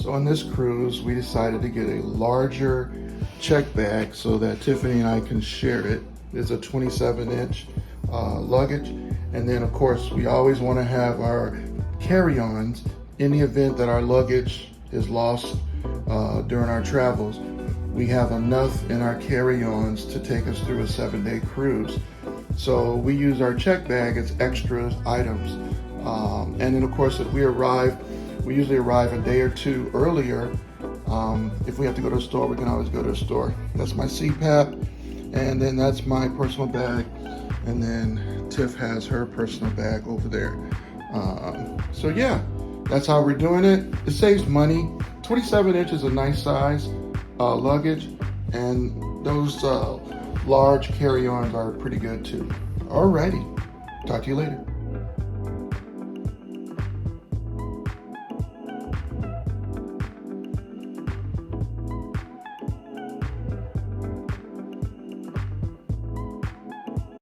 So on this cruise, we decided to get a larger check bag so that Tiffany and I can share it. It's a 27-inch luggage. And then of course, we always want to have our carry-ons in the event that our luggage is lost during our travels. We have enough in our carry-ons to take us through a 7-day cruise. So we use our check bag as extra items. And then of course, if we usually arrive a day or two earlier. If we have to go to the store, we can always go to the store. That's my CPAP, and then that's my personal bag. And then Tiff has her personal bag over there. So yeah, that's how we're doing it. It saves money. 27 inches is a nice size luggage, and those large carry-ons are pretty good too. Alrighty, talk to you later.